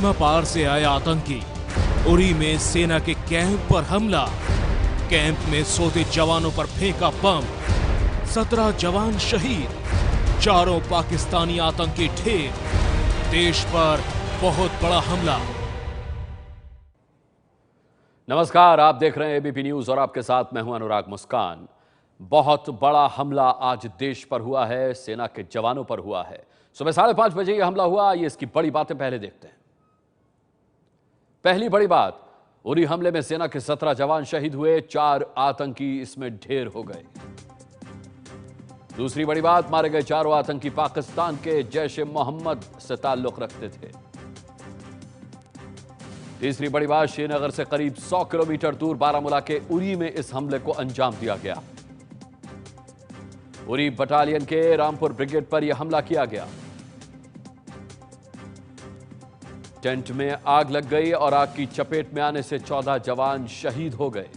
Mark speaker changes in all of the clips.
Speaker 1: सीमा पार से आया आतंकी, उरी में सेना के कैंप पर हमला, कैंप में सोते जवानों पर फेंका बम, 17 जवान शहीद, चारों पाकिस्तानी आतंकी ढेर, देश पर बहुत बड़ा हमला।
Speaker 2: नमस्कार, आप देख रहे हैं एबीपी न्यूज और आपके साथ मैं हूं अनुराग मुस्कान। बहुत बड़ा हमला आज देश पर हुआ है, सेना के जवानों पर हुआ है। सुबह 5:30 बजे यह हमला हुआ। ये इसकी बड़ी बातें पहले देखते हैं। पहली बड़ी बात, उरी हमले में सेना के 17 जवान शहीद हुए, 4 आतंकी इसमें ढेर हो गए। दूसरी बड़ी बात, मारे गए चारों आतंकी पाकिस्तान के जैश-ए-मोहम्मद से ताल्लुक रखते थे। तीसरी बड़ी बात, श्रीनगर से करीब 100 किलोमीटर दूर बारामूला के उरी में इस हमले को अंजाम दिया गया। उरी बटालियन के रामपुर ब्रिगेड पर यह हमला किया गया। टेंट में आग लग गई और आग की चपेट में आने से 14 जवान शहीद हो गए।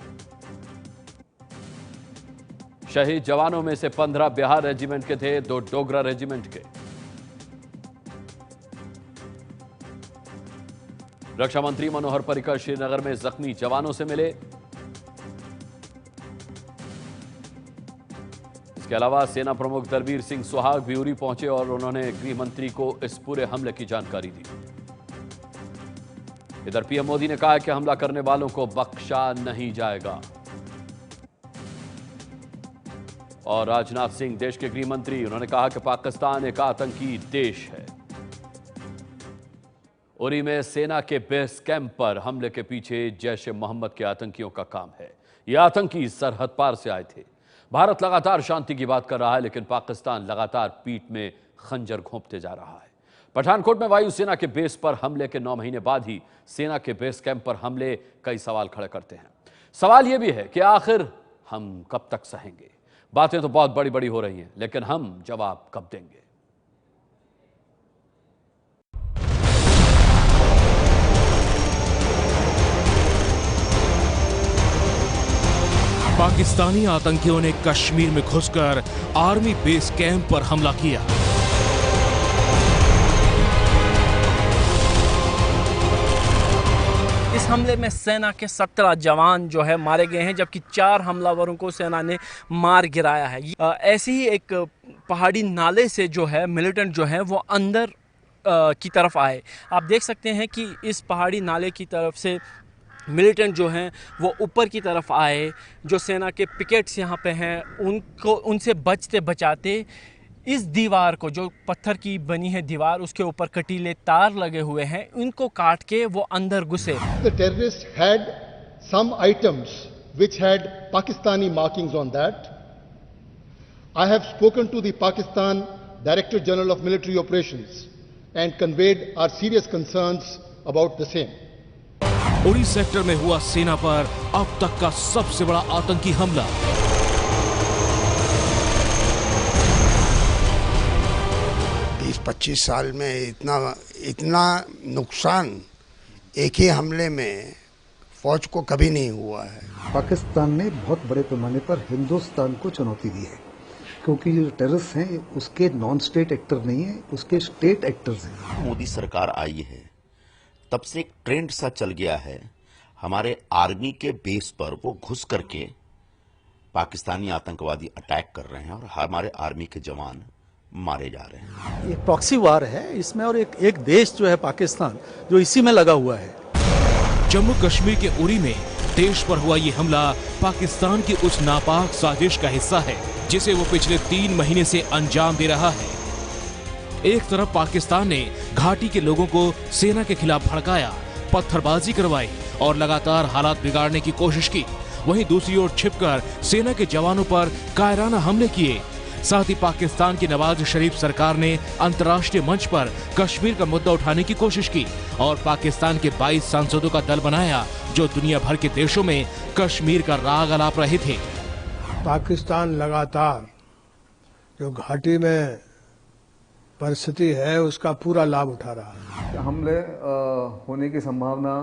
Speaker 2: शहीद जवानों में से 15 बिहार रेजिमेंट के थे, 2 डोगरा रेजिमेंट के। रक्षा मंत्री मनोहर पर्रिकर श्रीनगर में जख्मी जवानों से मिले। इसके अलावा सेना प्रमुख दलबीर सिंह सुहाग भी उरी पहुंचे और उन्होंने गृह मंत्री को इस पूरे हमले की जानकारी दी। इधर पीएम मोदी ने कहा कि हमला करने वालों को बख्शा नहीं जाएगा। और राजनाथ सिंह देश के गृह मंत्री, उन्होंने कहा कि पाकिस्तान एक आतंकी देश है। उरी में सेना के बेस कैंप पर हमले के पीछे जैश-ए-मोहम्मद के आतंकियों का काम है। ये आतंकी सरहद पार से आए थे। भारत लगातार शांति की बात कर रहा है, लेकिन पाकिस्तान लगातार पीठ में खंजर घोंपते जा रहा है। पठानकोट में वायुसेना के बेस पर हमले के 9 महीने बाद ही सेना के बेस कैंप पर हमले कई सवाल खड़े करते हैं। सवाल यह भी है कि आखिर हम कब तक सहेंगे? बातें तो बहुत बड़ी बड़ी हो रही हैं, लेकिन हम जवाब कब देंगे?
Speaker 1: पाकिस्तानी आतंकियों ने कश्मीर में घुसकर आर्मी बेस कैंप पर हमला किया।
Speaker 3: इस हमले में सेना के 17 जवान जो है मारे गए हैं, जबकि 4 हमलावरों को सेना ने मार गिराया है। ऐसे ही एक पहाड़ी नाले से जो है मिलिटेंट जो है वो अंदर की तरफ आए। आप देख सकते हैं कि इस पहाड़ी नाले की तरफ से मिलिटेंट जो हैं वो ऊपर की तरफ आए। जो सेना के पिकेट्स यहाँ पे हैं उनसे बचते बचाते इस दीवार को, जो पत्थर की बनी है दीवार, उसके ऊपर कटीले तार लगे हुए हैं, इनको काट के वो अंदर घुसे।
Speaker 4: The terrorists had some items which had Pakistani markings on that. I have spoken to the Pakistan Director General of Military Operations and conveyed our serious concerns about the same.
Speaker 1: Uri sector में हुआ सेना पर अब तक का सबसे बड़ा आतंकी हमला।
Speaker 5: 20-25 साल में इतना नुकसान एक ही हमले में फौज को कभी नहीं हुआ है।
Speaker 6: पाकिस्तान ने बहुत बड़े पैमाने पर हिंदुस्तान को चुनौती दी है, क्योंकि जो टेररिस्ट हैं उसके नॉन स्टेट एक्टर नहीं है, उसके स्टेट एक्टर्स हैं।
Speaker 7: मोदी सरकार आई है तब से एक ट्रेंड सा चल गया है, हमारे आर्मी के बेस पर वो घुस करके पाकिस्तानी आतंकवादी अटैक कर रहे हैं और हमारे आर्मी के जवान मारे जा रहे हैं।
Speaker 8: ये प्रॉक्सी वार है इसमें, और एक देश जो है पाकिस्तान जो इसी में लगा हुआ है।
Speaker 1: जम्मू कश्मीर के उरी में देश पर हुआ ये हमला पाकिस्तान की उस नापाक साजिश का हिस्सा है जिसे वो पिछले 3 महीने से अंजाम दे रहा है। एक तरफ पाकिस्तान ने घाटी के लोगों को सेना के खिलाफ भड़काया, पत्थरबाजी करवाई और लगातार हालात बिगाड़ने की कोशिश की। वहीं दूसरी ओर छिपकर सेना के जवानों पर कायराना हमले किए। साथ ही पाकिस्तान की नवाज शरीफ सरकार ने अंतर्राष्ट्रीय मंच पर कश्मीर का मुद्दा उठाने की कोशिश की और पाकिस्तान के 22 सांसदों का दल बनाया जो दुनिया भर के देशों में कश्मीर का राग अलाप रहे थे।
Speaker 9: पाकिस्तान लगातार जो घाटी में परिस्थिति है उसका पूरा लाभ उठा रहा है।
Speaker 10: हमले होने की संभावना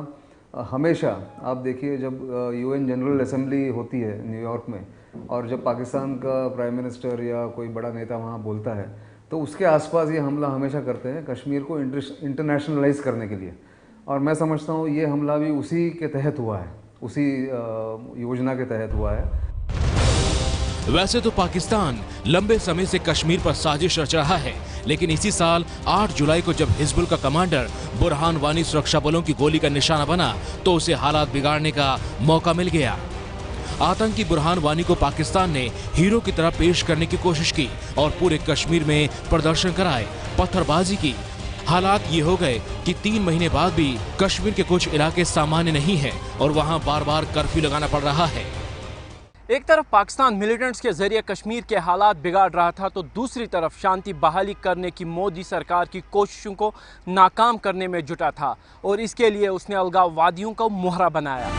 Speaker 10: हमेशा, आप देखिए जब यूएन जनरल असेंबली होती है न्यूयॉर्क में और जब पाकिस्तान का प्राइम मिनिस्टर या कोई बड़ा नेता वहाँ बोलता है तो उसके आसपास ये हमला हमेशा करते हैं कश्मीर को इंटरनेशनलाइज करने के लिए। और मैं समझता हूँ ये हमला भी उसी के तहत हुआ है, उसी योजना के तहत हुआ है।
Speaker 1: वैसे तो पाकिस्तान लंबे समय से कश्मीर पर साजिश रच रहा है, लेकिन इसी साल 8 जुलाई को जब हिजबुल का कमांडर बुरहान वानी सुरक्षा बलों की गोली का निशाना बना तो उसे हालात बिगाड़ने का मौका मिल गया। आतंकी बुरहान वानी को पाकिस्तान ने हीरो की तरह पेश करने की कोशिश की और पूरे कश्मीर में प्रदर्शन कराए, पत्थरबाजी की। हालात ये हो गए कि 3 महीने बाद भी कश्मीर के कुछ इलाके सामान्य नहीं है और वहाँ बार बार कर्फ्यू लगाना पड़ रहा है।
Speaker 3: एक तरफ पाकिस्तान मिलिटेंट्स के जरिए कश्मीर के हालात बिगाड़ रहा था तो दूसरी तरफ शांति बहाली करने की मोदी सरकार की कोशिशों को नाकाम करने में जुटा था और इसके लिए उसने अलगाववादियों को मोहरा बनाया।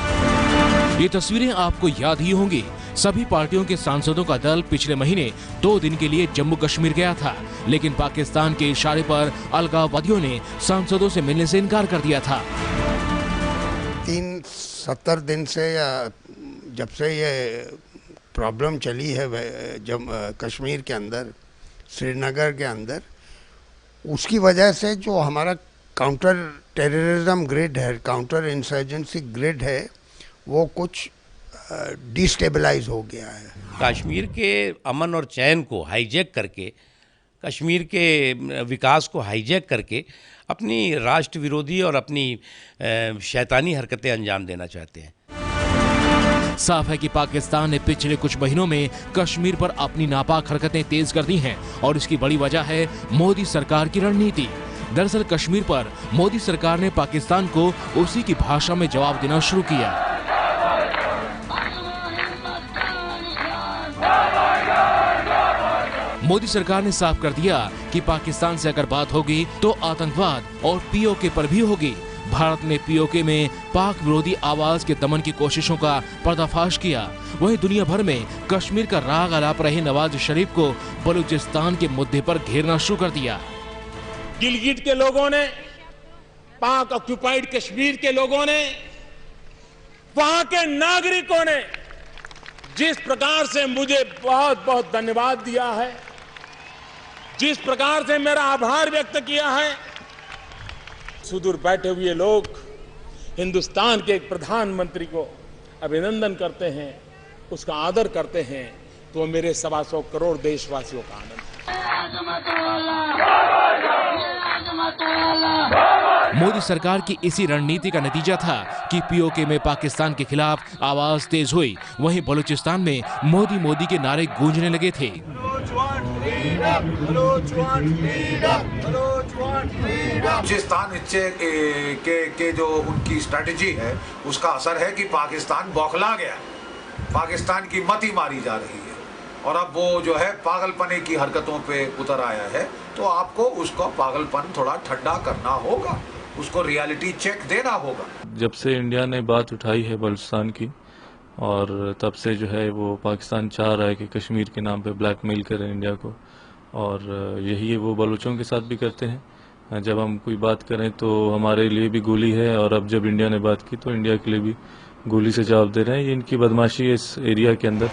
Speaker 1: ये तस्वीरें आपको याद ही होंगी। सभी पार्टियों के सांसदों का दल पिछले महीने 2 दिन के लिए जम्मू कश्मीर गया था, लेकिन पाकिस्तान के इशारे पर अलगाववादियों ने सांसदों से मिलने से इनकार कर दिया था।
Speaker 5: 70 दिन से या जब से ये प्रॉब्लम चली है जब कश्मीर के अंदर, श्रीनगर के अंदर, उसकी वजह से जो हमारा काउंटर टेररिज्म ग्रिड है, काउंटर इंसर्जेंसी ग्रिड है, वो कुछ डिस्टेबलाइज हो गया है।
Speaker 11: कश्मीर के अमन और चैन को हाईजैक करके, कश्मीर के विकास को हाईजैक करके अपनी राष्ट्र विरोधी और अपनी शैतानी हरकतें अंजाम देना चाहते हैं।
Speaker 1: साफ है कि पाकिस्तान ने पिछले कुछ महीनों में कश्मीर पर अपनी नापाक हरकतें तेज कर दी हैं और इसकी बड़ी वजह है मोदी सरकार की रणनीति। दरअसल कश्मीर पर मोदी सरकार ने पाकिस्तान को उसी की भाषा में जवाब देना शुरू किया। मोदी सरकार ने साफ कर दिया कि पाकिस्तान से अगर बात होगी तो आतंकवाद और पीओके पर भी होगी। भारत ने पीओके में पाक विरोधी आवाज के दमन की कोशिशों का पर्दाफाश किया। वहीं दुनिया भर में कश्मीर का राग अलाप रहे नवाज शरीफ को बलूचिस्तान के मुद्दे पर घेरना शुरू कर दिया।
Speaker 12: गिलगिट के लोगों ने, पाक ऑक्युपाइड कश्मीर के लोगों ने, वहां के नागरिकों ने जिस प्रकार से मुझे बहुत बहुत धन्यवाद दिया है, जिस प्रकार से मेरा आभार व्यक्त किया है, सुदूर बैठे हुए लोग हिंदुस्तान के एक प्रधानमंत्री को अभिनंदन करते हैं, उसका आदर करते हैं, तो मेरे 125 करोड़ देशवासियों का आनंद है।
Speaker 1: मोदी सरकार की इसी रणनीति का नतीजा था कि पीओके में पाकिस्तान के खिलाफ आवाज तेज हुई। वहीं बलूचिस्तान में मोदी मोदी के नारे गूंजने लगे थे।
Speaker 13: बलूचिस्तान के जो उनकी स्ट्रेटेजी है उसका असर है कि पाकिस्तान बौखला गया, पाकिस्तान की मती मारी जा रही है और अब वो जो है पागलपने की हरकतों पे उतर आया है। तो आपको उसका पागलपन थोड़ा ठंडा करना होगा, उसको रियलिटी चेक देना होगा।
Speaker 14: जब से इंडिया ने बात उठाई है बलूचिस्तान की, और तब से जो है वो पाकिस्तान चाह रहा है कि कश्मीर के नाम पे ब्लैकमेल करें इंडिया को, और यही वो बलूचों के साथ भी करते हैं। जब हम कोई बात करें तो हमारे लिए भी गोली है, और अब जब इंडिया ने बात की तो इंडिया के लिए भी गोली से जवाब दे रहे हैं। ये इनकी बदमाशी है इस एरिया के अंदर।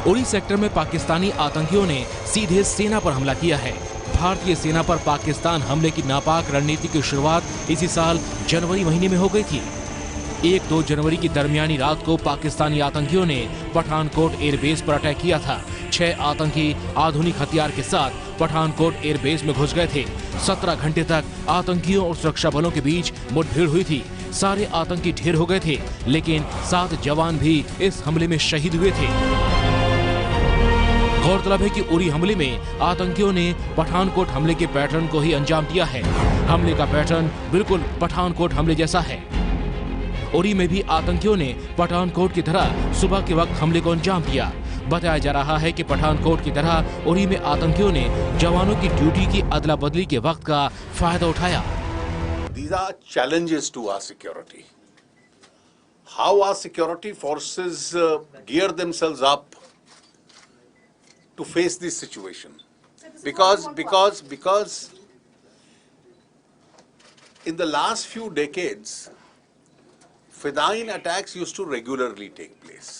Speaker 1: उरी सेक्टर में पाकिस्तानी आतंकियों ने सीधे सेना पर हमला किया है। भारतीय सेना पर पाकिस्तान हमले की नापाक रणनीति की शुरुआत इसी साल जनवरी महीने में हो गई थी। 1-2 जनवरी की दरमियानी रात को पाकिस्तानी आतंकियों ने पठानकोट एयरबेस पर अटैक किया था। 6 आतंकी आधुनिक हथियार के साथ पठानकोट एयरबेस में घुस गए थे। 17 घंटे तक आतंकियों और सुरक्षा बलों के बीच मुठभेड़ हुई थी। सारे आतंकी ढेर हो गए थे, लेकिन 7 जवान भी इस हमले में शहीद हुए थे। गौरतलब है कि उरी हमले में आतंकियों ने पठानकोट हमले के पैटर्न को ही अंजाम दिया है। हमले का पैटर्न बिल्कुल पठानकोट हमले जैसा है। उरी में भी आतंकियों ने पठानकोट की तरह सुबह के वक्त हमले को अंजाम दिया। बताया जा रहा है कि पठानकोट की तरह उरी में आतंकियों ने जवानों की ड्यूटी की अदला बदली के वक्त का फायदा उठाया।
Speaker 15: These are challenges to our security. How our security forces gear themselves up to face this situation, because in the last few decades, Fedayeen attacks used to regularly take place.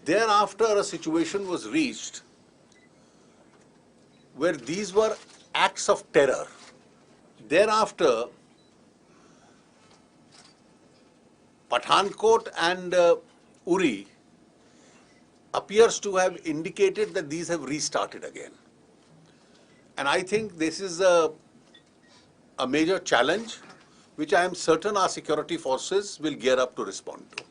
Speaker 15: Thereafter, a situation was reached where these were acts of terror, Thereafter, Pathankot and Uri appears to have indicated that these have restarted again. And I think this is a major challenge which I am certain our security forces will gear up to respond to.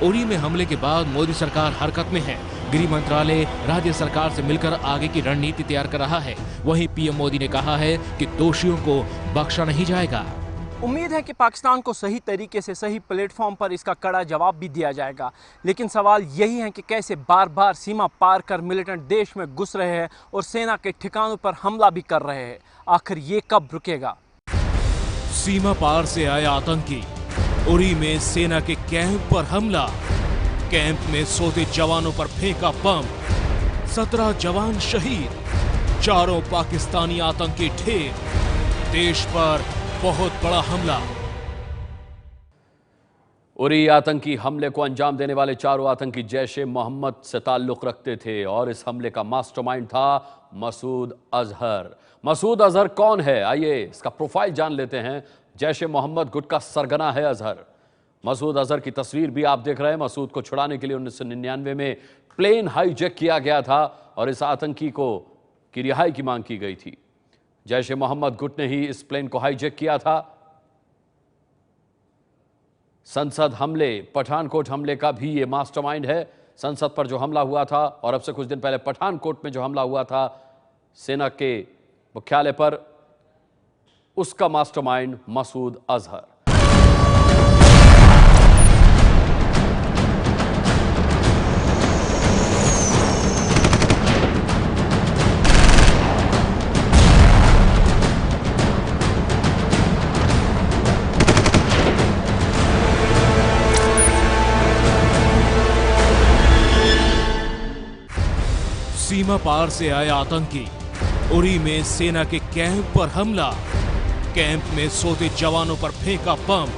Speaker 1: Uri में हमले के बाद मोदी सरकार हरकत में है। गृह मंत्रालय राज्य सरकार से मिलकर आगे की रणनीति तैयार कर रहा है। वहीं पीएम मोदी ने कहा है कि दोषियों को बख्शा नहीं जाएगा।
Speaker 3: उम्मीद है कि पाकिस्तान को सही तरीके से सही प्लेटफॉर्म पर इसका कड़ा जवाब भी दिया जाएगा, लेकिन सवाल यही है कि कैसे बार बार सीमा पार कर मिलिटेंट देश में घुस रहे हैं और सेना के ठिकानों पर हमला भी कर रहे हैं। आखिर ये कब रुकेगा?
Speaker 1: सीमा पार से आए आतंकी, उरी में सेना के कैंप पर हमला, कैंप में सोते जवानों पर फेंका बम, 17 जवान शहीद, 4 पाकिस्तानी आतंकी ढेर, देश पर बहुत बड़ा हमला।
Speaker 2: उरी आतंकी हमले को अंजाम देने वाले 4 आतंकी जैश-ए मोहम्मद से ताल्लुक रखते थे और इस हमले का मास्टरमाइंड था मसूद अजहर। मसूद अजहर कौन है? आइए इसका प्रोफाइल जान लेते हैं। जैश-ए मोहम्मद गुट का सरगना है अजहर। मसूद अजहर की तस्वीर भी आप देख रहे हैं। मसूद को छुड़ाने के लिए 1999 में प्लेन हाईजैक किया गया था और इस आतंकी की रिहाई की मांग की गई थी। जैश-ए मोहम्मद गुट ने ही इस प्लेन को हाईजैक किया था। संसद हमले, पठानकोट हमले का भी ये मास्टरमाइंड है। संसद पर जो हमला हुआ था और अब से कुछ दिन पहले पठानकोट में जो हमला हुआ था सेना के मुख्यालय पर, उसका मास्टरमाइंड मसूद अजहर।
Speaker 1: सीमा पार से आए आतंकी, उरी में सेना के कैंप पर हमला, कैंप में सोते जवानों पर फेंका बम,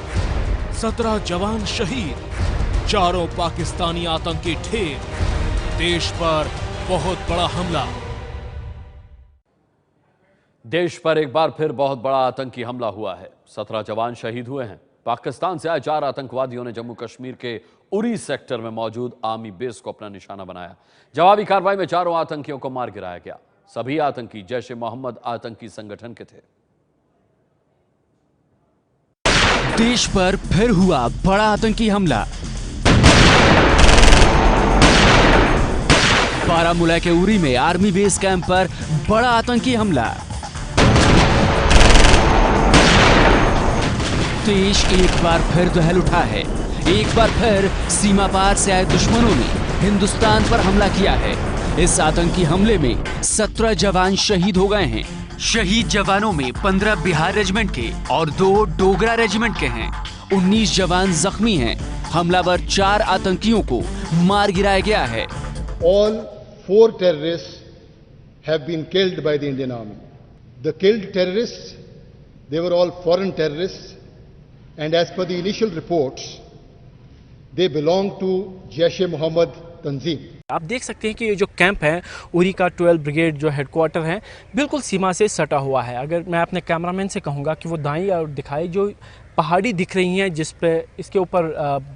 Speaker 1: 17 जवान शहीद, 4 पाकिस्तानी आतंकी ढेर, देश पर बहुत बड़ा हमला।
Speaker 2: देश पर एक बार फिर बहुत बड़ा आतंकी हमला हुआ है। 17 जवान शहीद हुए हैं। पाकिस्तान से आए 4 आतंकवादियों ने जम्मू कश्मीर के उरी सेक्टर में मौजूद आर्मी बेस को अपना निशाना बनाया। जवाबी कार्रवाई में 4 आतंकियों को मार गिराया गया। सभी आतंकी जैश-ए मोहम्मद आतंकी संगठन के थे।
Speaker 16: देश पर फिर हुआ बड़ा आतंकी हमला। बारामूला के उरी में आर्मी बेस कैंप पर बड़ा आतंकी हमला। देश एक बार फिर दहल उठा है। एक बार फिर सीमा पार से आए दुश्मनों ने हिंदुस्तान पर हमला किया है। इस आतंकी हमले में 17 जवान शहीद हो गए हैं। शहीद जवानों में 15 बिहार रेजिमेंट के और 2 डोगरा रेजिमेंट के हैं। 19 जवान जख्मी हैं। हमलावर 4 आतंकियों को मार गिराया गया है।
Speaker 4: All 4 terrorists have been killed by the Indian Army. The killed terrorists, they were all foreign terrorists, and as per the initial reports, they belong to Jaish-e-Mohammed तंजीम।
Speaker 3: आप देख सकते हैं कि ये जो कैंप है उरी का 12 ब्रिगेड जो हेडक्वार्टर है बिल्कुल सीमा से सटा हुआ है। अगर मैं अपने कैमरामैन से कहूँगा कि वो दाईं और दिखाए जो पहाड़ी दिख रही हैं जिस पे इसके ऊपर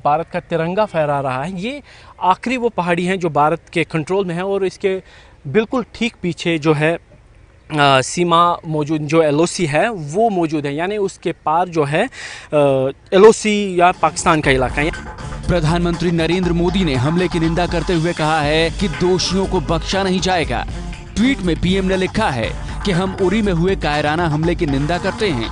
Speaker 3: भारत का तिरंगा फहरा रहा है, ये आखिरी वो पहाड़ी हैं जो भारत के कंट्रोल में है और इसके बिल्कुल ठीक पीछे जो है सीमा मौजूद, जो LOC है वो मौजूद है, यानी उसके पार जो है LOC या पाकिस्तान का इलाका है।
Speaker 16: प्रधानमंत्री नरेंद्र मोदी ने हमले की निंदा करते हुए कहा है कि दोषियों को बख्शा नहीं जाएगा। ट्वीट में पीएम ने लिखा है कि हम उरी में हुए कायराना हमले की निंदा करते हैं।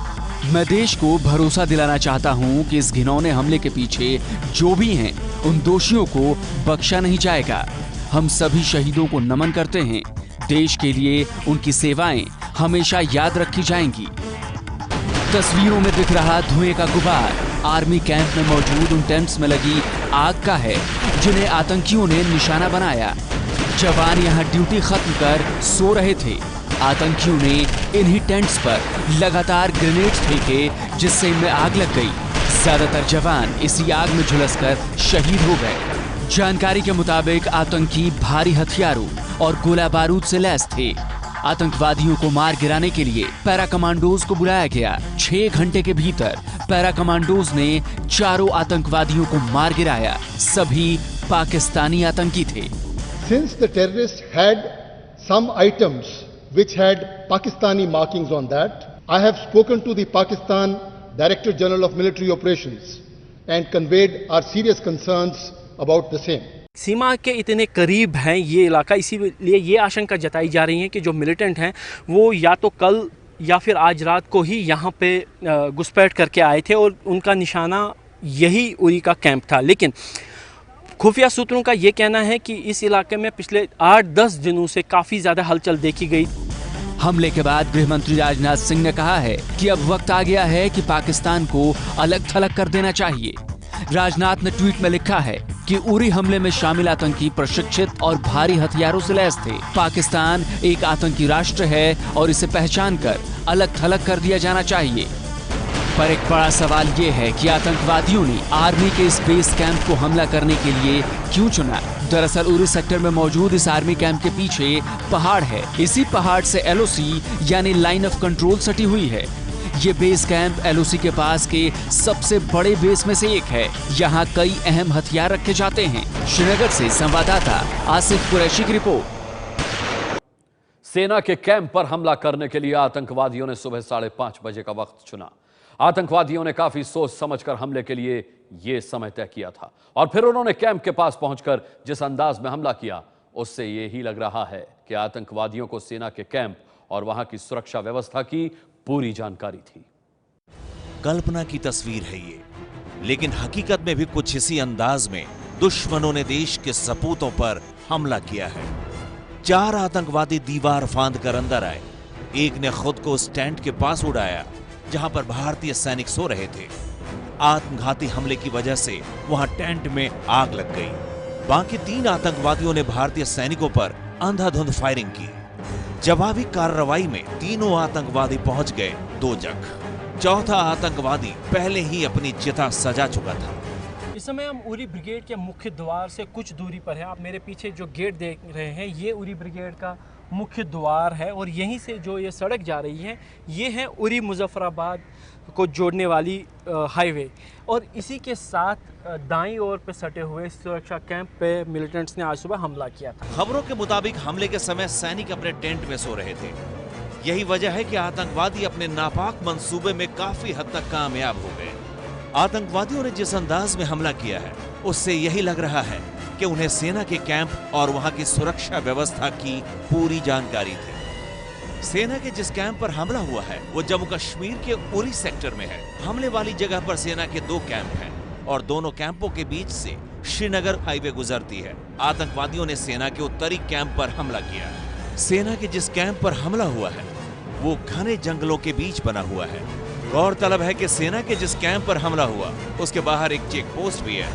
Speaker 16: मैं देश को भरोसा दिलाना चाहता हूं कि इस घिनौने हमले के पीछे जो भी हैं उन दोषियों को बख्शा नहीं जाएगा। हम सभी शहीदों को नमन करते हैं। देश के लिए उनकी सेवाएं हमेशा याद रखी जाएंगी। तस्वीरों में दिख रहा धुएं का गुबार आर्मी कैंप में मौजूद उन टेंट्स में लगी आग का है जिन्हें आतंकियों ने निशाना बनाया। जवान यहां ड्यूटी खत्म कर सो रहे थे। आतंकियों ने इन्हीं टेंट्स पर लगातार ग्रेनेड्स फेंके जिससे इनमें आग लग गई। ज्यादातर जवान इसी आग में झुलसकर शहीद हो गए। जानकारी के मुताबिक आतंकी भारी हथियारों और गोला बारूद से लैस थे। आतंकवादियों को मार गिराने के लिए पैरा कमांडोज को बुलाया गया। 6 घंटे के भीतर पैरा कमांडोज ने चारों आतंकवादियों को मार गिराया। सभी पाकिस्तानी आतंकी थे।
Speaker 4: Since the terrorists had some items which had Pakistani markings on that, I have spoken to the Pakistan Director General of Military Operations and conveyed our serious concerns about the same.
Speaker 3: सीमा के इतने करीब हैं ये इलाका, इसीलिए ये आशंका जताई जा रही है कि जो मिलिटेंट हैं वो या तो कल या फिर आज रात को ही यहाँ पे घुसपैठ करके आए थे और उनका निशाना यही उरी का कैंप था। लेकिन खुफिया सूत्रों का ये कहना है कि इस इलाके में पिछले 8-10 दिनों से काफ़ी ज़्यादा हलचल देखी गई।
Speaker 16: हमले के बाद गृह मंत्री राजनाथ सिंह ने कहा है कि अब वक्त आ गया है कि पाकिस्तान को अलग थलग कर देना चाहिए। राजनाथ ने ट्वीट में लिखा है कि उरी हमले में शामिल आतंकी प्रशिक्षित और भारी हथियारों से लैस थे। पाकिस्तान एक आतंकी राष्ट्र है और इसे पहचान कर अलग थलग कर दिया जाना चाहिए। पर एक बड़ा सवाल ये है कि आतंकवादियों ने आर्मी के इस बेस कैंप को हमला करने के लिए क्यों चुना। दरअसल उरी सेक्टर में मौजूद इस आर्मी कैंप के पीछे पहाड़ है। इसी पहाड़ से एलओसी यानी लाइन ऑफ कंट्रोल सटी हुई है। ये बेस कैंप एलओसी के पास के सबसे बड़े बेस में से एक है। यहाँ कई अहम हथियार रखे जाते हैं। श्रीनगर से संवाददाता आसिफ कुरैशी की रिपोर्ट।
Speaker 2: सेना के कैंप पर हमला करने के लिए आतंकवादियों ने सुबह 5:30 बजे का वक्त चुना। आतंकवादियों ने काफी सोच समझकर हमले के लिए यह समय तय किया था और फिर उन्होंने कैंप के पास पहुंचकर जिस अंदाज में हमला किया उससे यही लग रहा है कि आतंकवादियों को सेना के कैंप और वहां की सुरक्षा व्यवस्था की पूरी जानकारी थी।
Speaker 17: कल्पना की तस्वीर है ये, लेकिन हकीकत में भी कुछ इसी अंदाज में दुश्मनों ने देश के सपूतों पर हमला किया है। 4 आतंकवादी दीवार फांद कर अंदर आए। एक ने खुद को उस टेंट के पास उड़ाया जहां पर भारतीय सैनिक सो रहे थे। आत्मघाती हमले की वजह से वहां टेंट में आग लग गई। बाकी 3 आतंकवादियों ने भारतीय सैनिकों पर अंधाधुंध फायरिंग की। जवाबी कार्रवाई में तीनों आतंकवादी पहुंच गए 2 जख। चौथा आतंकवादी पहले ही अपनी चिता सजा चुका था।
Speaker 3: इस समय हम उरी ब्रिगेड के मुख्य द्वार से कुछ दूरी पर है। आप मेरे पीछे जो गेट देख रहे हैं ये उरी ब्रिगेड का मुख्य द्वार है और यहीं से जो ये सड़क जा रही है ये है उरी मुजफ्फराबाद को जोड़ने वाली हाईवे और इसी के साथ दाईं ओर पे सटे हुए सुरक्षा कैंप पे मिलिटेंट्स ने आज सुबह हमला किया था।
Speaker 17: खबरों के मुताबिक हमले के समय सैनिक अपने टेंट में सो रहे थे। यही वजह है कि आतंकवादी अपने नापाक मंसूबे में काफी हद तक कामयाब हो गए। आतंकवादियों ने जिस अंदाज में हमला किया है उससे यही लग रहा है कि उन्हें सेना के कैंप और वहां की सुरक्षा व्यवस्था की पूरी जानकारी थी। सेना के जिस कैंप पर हमला हुआ है वो जम्मू कश्मीर के उरी सेक्टर में है। हमले वाली जगह पर सेना के 2 कैंप हैं और दोनों कैंपों के बीच से श्रीनगर हाईवे गुजरती है। आतंकवादियों ने सेना के उत्तरी कैंप पर हमला किया। सेना के जिस कैंप पर हमला हुआ है वो घने जंगलों के बीच बना हुआ है। गौरतलब है कि सेना के जिस कैंप पर हमला हुआ उसके बाहर एक चेक पोस्ट भी है,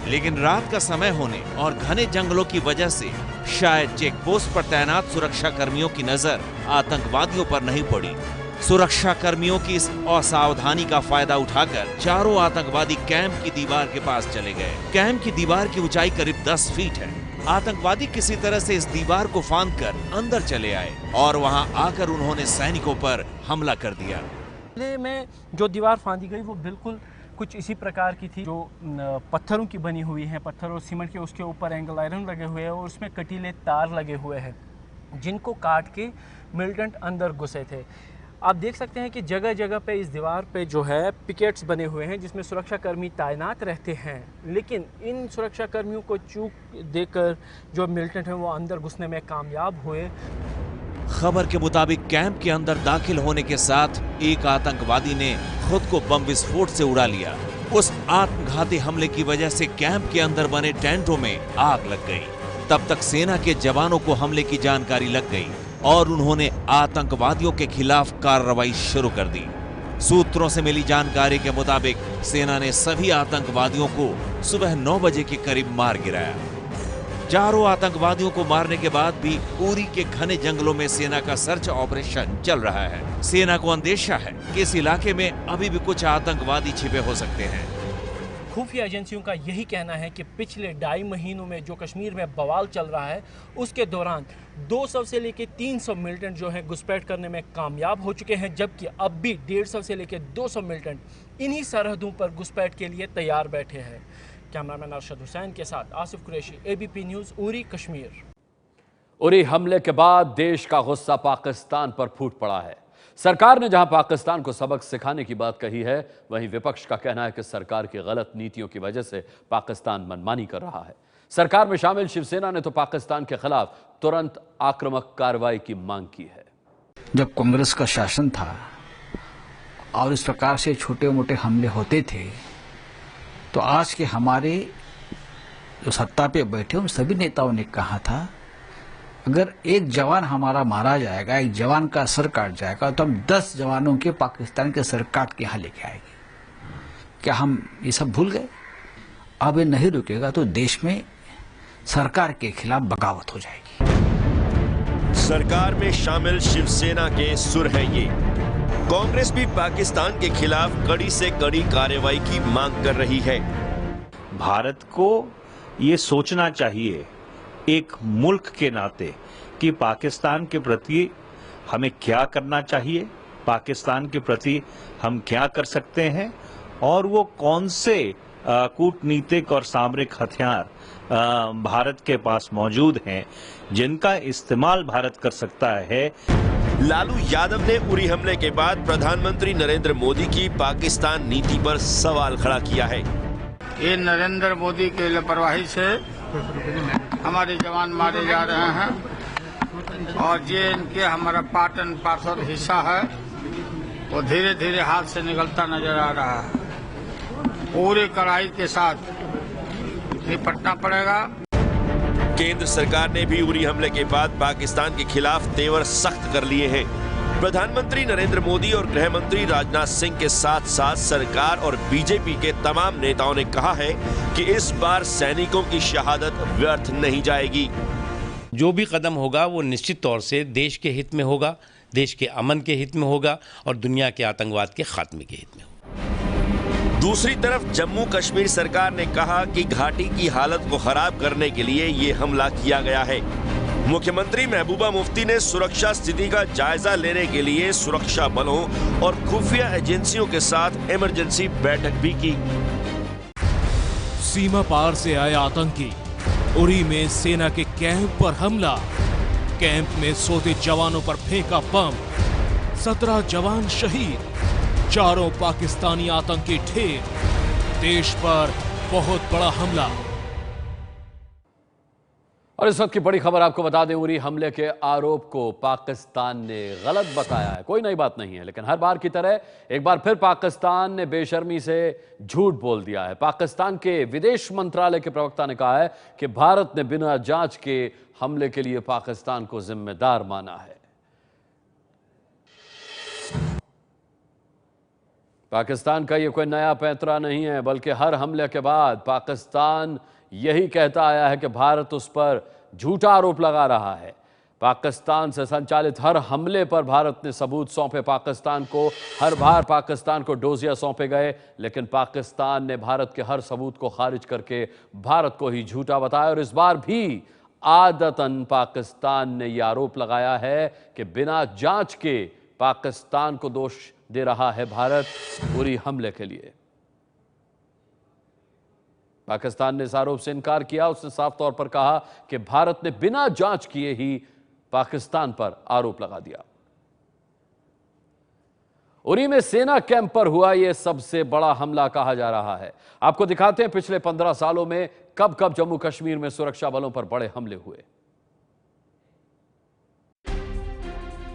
Speaker 17: लेकिन रात का समय होने और घने जंगलों की वजह से शायद चेक पोस्ट पर तैनात सुरक्षा कर्मियों की नजर आतंकवादियों पर नहीं पड़ी। सुरक्षा कर्मियों की इस असावधानी का फायदा उठाकर चारों आतंकवादी कैंप की दीवार के पास चले गए। कैंप की दीवार की ऊंचाई करीब 10 फीट है। आतंकवादी किसी तरह से इस दीवार को फांद कर अंदर चले आए और वहां आकर उन्होंने सैनिकों पर हमला कर दिया।
Speaker 3: पहले में जो दीवार फांदी गई वो बिल्कुल कुछ इसी प्रकार की थी, जो पत्थरों की बनी हुई है, पत्थर और सीमेंट के, उसके ऊपर एंगल आयरन लगे हुए हैं और उसमें कटीले तार लगे हुए हैं जिनको काट के मिलिटेंट अंदर घुसे थे। आप देख सकते हैं कि जगह जगह पे इस दीवार पे जो है पिकेट्स बने हुए हैं जिसमें सुरक्षा कर्मी तैनात रहते हैं, लेकिन इन सुरक्षा कर्मियों को चूक देकर जो मिलिटेंट हैं वो अंदर घुसने में कामयाब हुए।
Speaker 17: खबर के मुताबिक कैंप के अंदर दाखिल होने के साथ एक आतंकवादी ने खुद को बम विस्फोट से उड़ा लिया। उस आत्मघाती हमले की वजह से कैंप के अंदर बने टेंटों में आग लग गई। तब तक सेना के जवानों को हमले की जानकारी लग गई और उन्होंने आतंकवादियों के खिलाफ कार्रवाई शुरू कर दी। सूत्रों से मिली जानकारी के मुताबिक सेना ने सभी आतंकवादियों को सुबह 9 बजे के करीब मार गिराया। चारों आतंकवादियों को मारने के बाद भी उरी के घने जंगलों में सेना का सर्च ऑपरेशन चल रहा है। सेना को अंदेशा है कि इस इलाके में अभी भी कुछ आतंकवादी छिपे हो सकते हैं।
Speaker 3: खुफिया एजेंसियों का यही कहना है कि पिछले 2.5 महीनों में जो कश्मीर में बवाल चल रहा है उसके दौरान 200 से लेकर 300 मिलिटेंट जो है घुसपैठ करने में कामयाब हो चुके हैं, जबकि अब भी 150 से लेकर 200 मिलिटेंट इन्हीं सरहदों पर घुसपैठ के लिए तैयार बैठे हैं। कैमरामैन अरशद हुसैन के साथ आसिफ कुरैशी, ABP न्यूज़, उरी, कश्मीर।
Speaker 2: उरी हमले के बाद देश का गुस्सा पाकिस्तान पर फूट पड़ा है। सरकार ने जहां पाकिस्तान को सबक सिखाने की बात कही है, वहीं विपक्ष का कहना है कि सरकार की गलत नीतियों की वजह से पाकिस्तान मनमानी कर रहा है। सरकार में शामिल शिवसेना ने तो पाकिस्तान के खिलाफ तुरंत आक्रामक कार्रवाई की मांग की है।
Speaker 18: जब कांग्रेस का शासन था और इस प्रकार से छोटे मोटे हमले होते थे, तो आज के हमारे जो सत्ता पे बैठे उन सभी नेताओं ने कहा था, अगर एक जवान हमारा मारा जाएगा, एक जवान का सर काट जाएगा, तो हम 10 जवानों के पाकिस्तान के सर काट के यहाँ लेके आएंगे। क्या हम ये सब भूल गए? अब ये नहीं रुकेगा तो देश में सरकार के खिलाफ बगावत हो जाएगी।
Speaker 19: सरकार में शामिल शिवसेना के सुर है ये। कांग्रेस भी पाकिस्तान के खिलाफ कड़ी से कड़ी कार्रवाई की मांग कर रही है।
Speaker 20: भारत को ये सोचना चाहिए एक मुल्क के नाते कि पाकिस्तान के प्रति हमें क्या करना चाहिए, पाकिस्तान के प्रति हम क्या कर सकते हैं, और वो कौन से कूटनीतिक और सामरिक हथियार भारत के पास मौजूद हैं जिनका इस्तेमाल भारत कर सकता है।
Speaker 19: लालू यादव ने उरी हमले के बाद प्रधानमंत्री नरेंद्र मोदी की पाकिस्तान नीति पर सवाल खड़ा किया है।
Speaker 21: ये नरेंद्र मोदी के लापरवाही से हमारे जवान मारे जा रहे हैं और ये इनके हमारा पार्ट एंड पार्सल हिस्सा है, वो धीरे धीरे हाथ से निकलता नजर आ रहा है। पूरी कड़ाई के साथ निपटना पड़ेगा।
Speaker 19: केंद्र सरकार ने भी उरी हमले के बाद पाकिस्तान के खिलाफ तेवर सख्त कर लिए हैं। प्रधानमंत्री नरेंद्र मोदी और गृह मंत्री राजनाथ सिंह के साथ साथ सरकार और बीजेपी के तमाम नेताओं ने कहा है कि इस बार सैनिकों की शहादत व्यर्थ नहीं जाएगी।
Speaker 11: जो भी कदम होगा वो निश्चित तौर से देश के हित में होगा, देश के अमन के हित में होगा और दुनिया के आतंकवाद के खात्मे के हित में होगा।
Speaker 19: दूसरी तरफ जम्मू कश्मीर सरकार ने कहा कि घाटी की हालत को खराब करने के लिए ये हमला किया गया है। मुख्यमंत्री महबूबा मुफ्ती ने सुरक्षा स्थिति का जायजा लेने के लिए सुरक्षा बलों और खुफिया एजेंसियों के साथ इमरजेंसी बैठक भी की।
Speaker 1: सीमा पार से आए आतंकी, उरी में सेना के कैंप पर हमला, कैंप में सोते जवानों पर फेंका बम, 17 जवान शहीद, 4 पाकिस्तानी आतंकी ढेर, देश पर बहुत बड़ा हमला।
Speaker 2: और इस वक्त की बड़ी खबर आपको बता दें, उरी हमले के आरोप को पाकिस्तान ने गलत बताया है। कोई नई बात नहीं है, लेकिन हर बार की तरह एक बार फिर पाकिस्तान ने बेशर्मी से झूठ बोल दिया है। पाकिस्तान के विदेश मंत्रालय के प्रवक्ता ने कहा है कि भारत ने बिना जांच के हमले के लिए पाकिस्तान को जिम्मेदार माना है। पाकिस्तान का ये कोई नया पैंतरा नहीं है, बल्कि हर हमले के बाद पाकिस्तान यही कहता आया है कि भारत उस पर झूठा आरोप लगा रहा है। पाकिस्तान से संचालित हर हमले पर भारत ने सबूत सौंपे पाकिस्तान को। हर बार पाकिस्तान को डोजिया सौंपे गए, लेकिन पाकिस्तान ने भारत के हर सबूत को खारिज करके भारत को ही झूठा बताया। और इस बार भी आदतन पाकिस्तान ने यह आरोप लगाया है कि बिना जांच के पाकिस्तान को दोष दे रहा है भारत उरी हमले के लिए। पाकिस्तान ने इस आरोप से इनकार किया। उसने साफ तौर पर कहा कि भारत ने बिना जांच किए ही पाकिस्तान पर आरोप लगा दिया। उरी में सेना कैंप पर हुआ यह सबसे बड़ा हमला कहा जा रहा है। आपको दिखाते हैं पिछले 15 सालों में कब कब जम्मू कश्मीर में सुरक्षा बलों पर बड़े हमले हुए।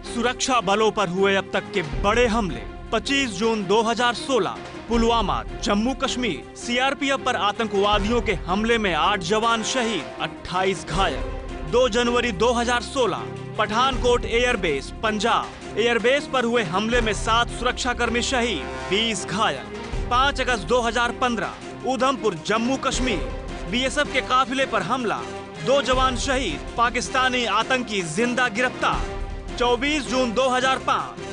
Speaker 22: सुरक्षा बलों पर हुए अब तक के बड़े हमले। 25 जून 2016 पुलवामा, जम्मू कश्मीर। सीआरपीएफ पर आतंकवादियों के हमले में 8 जवान शहीद, 28 घायल। 2 जनवरी 2016 पठानकोट एयरबेस, पंजाब। एयरबेस पर हुए हमले में 7 सुरक्षाकर्मी शहीद, 20 घायल। 5 अगस्त 2015 उधमपुर, जम्मू कश्मीर। बीएसएफ के काफिले पर हमला, 2 जवान शहीद, पाकिस्तानी आतंकी जिंदा गिरफ्तार। 24 जून 2005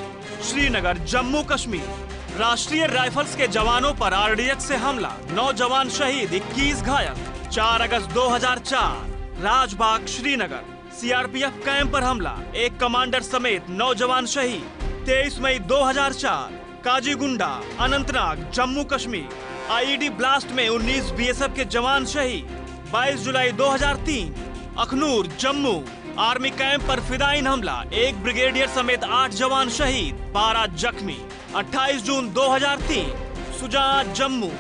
Speaker 22: श्रीनगर, जम्मू कश्मीर। राष्ट्रीय राइफल्स के जवानों पर आरडीएक्स से हमला, 9 जवान शहीद, 21 घायल। 4 अगस्त 2004 राजबाग श्रीनगर, सीआरपीएफ कैंप पर हमला, 1 कमांडर समेत 9 जवान शहीद। 23 मई 2004 काजीगुंडा, अनंतनाग, जम्मू कश्मीर, आईईडी ब्लास्ट में 19 बीएसएफ के जवान शहीद। 22 जुलाई 2003 अखनूर, जम्मू, आर्मी कैंप पर फिदायीन हमला, 1 ब्रिगेडियर समेत 8 जवान शहीद, 12 जख्मी। 28 जून 2003 सुजाआ, जम्मू,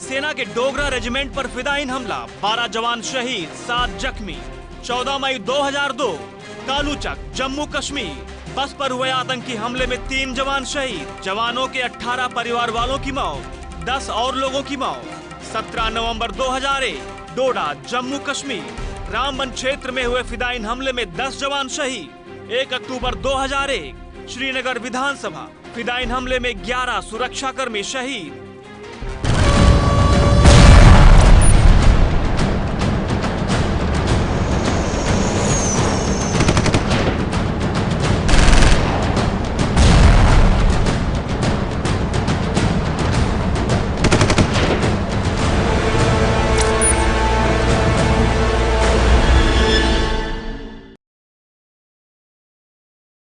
Speaker 22: सेना के डोगरा रेजिमेंट पर फिदायीन हमला, 12 जवान शहीद, 7 जख्मी। 14 मई 2002 कालूचक, जम्मू कश्मीर, बस पर हुए आतंकी हमले में 3 जवान शहीद, जवानों के 18 परिवार वालों की मौत, 10 और लोगों की मौत। 17 नवंबर 2001 डोडा, जम्मू कश्मीर, रामबन क्षेत्र में हुए फिदायीन हमले में 10 जवान शहीद। 1 अक्टूबर 2001 श्रीनगर विधानसभा, फिदायीन हमले में 11 सुरक्षाकर्मी शहीद।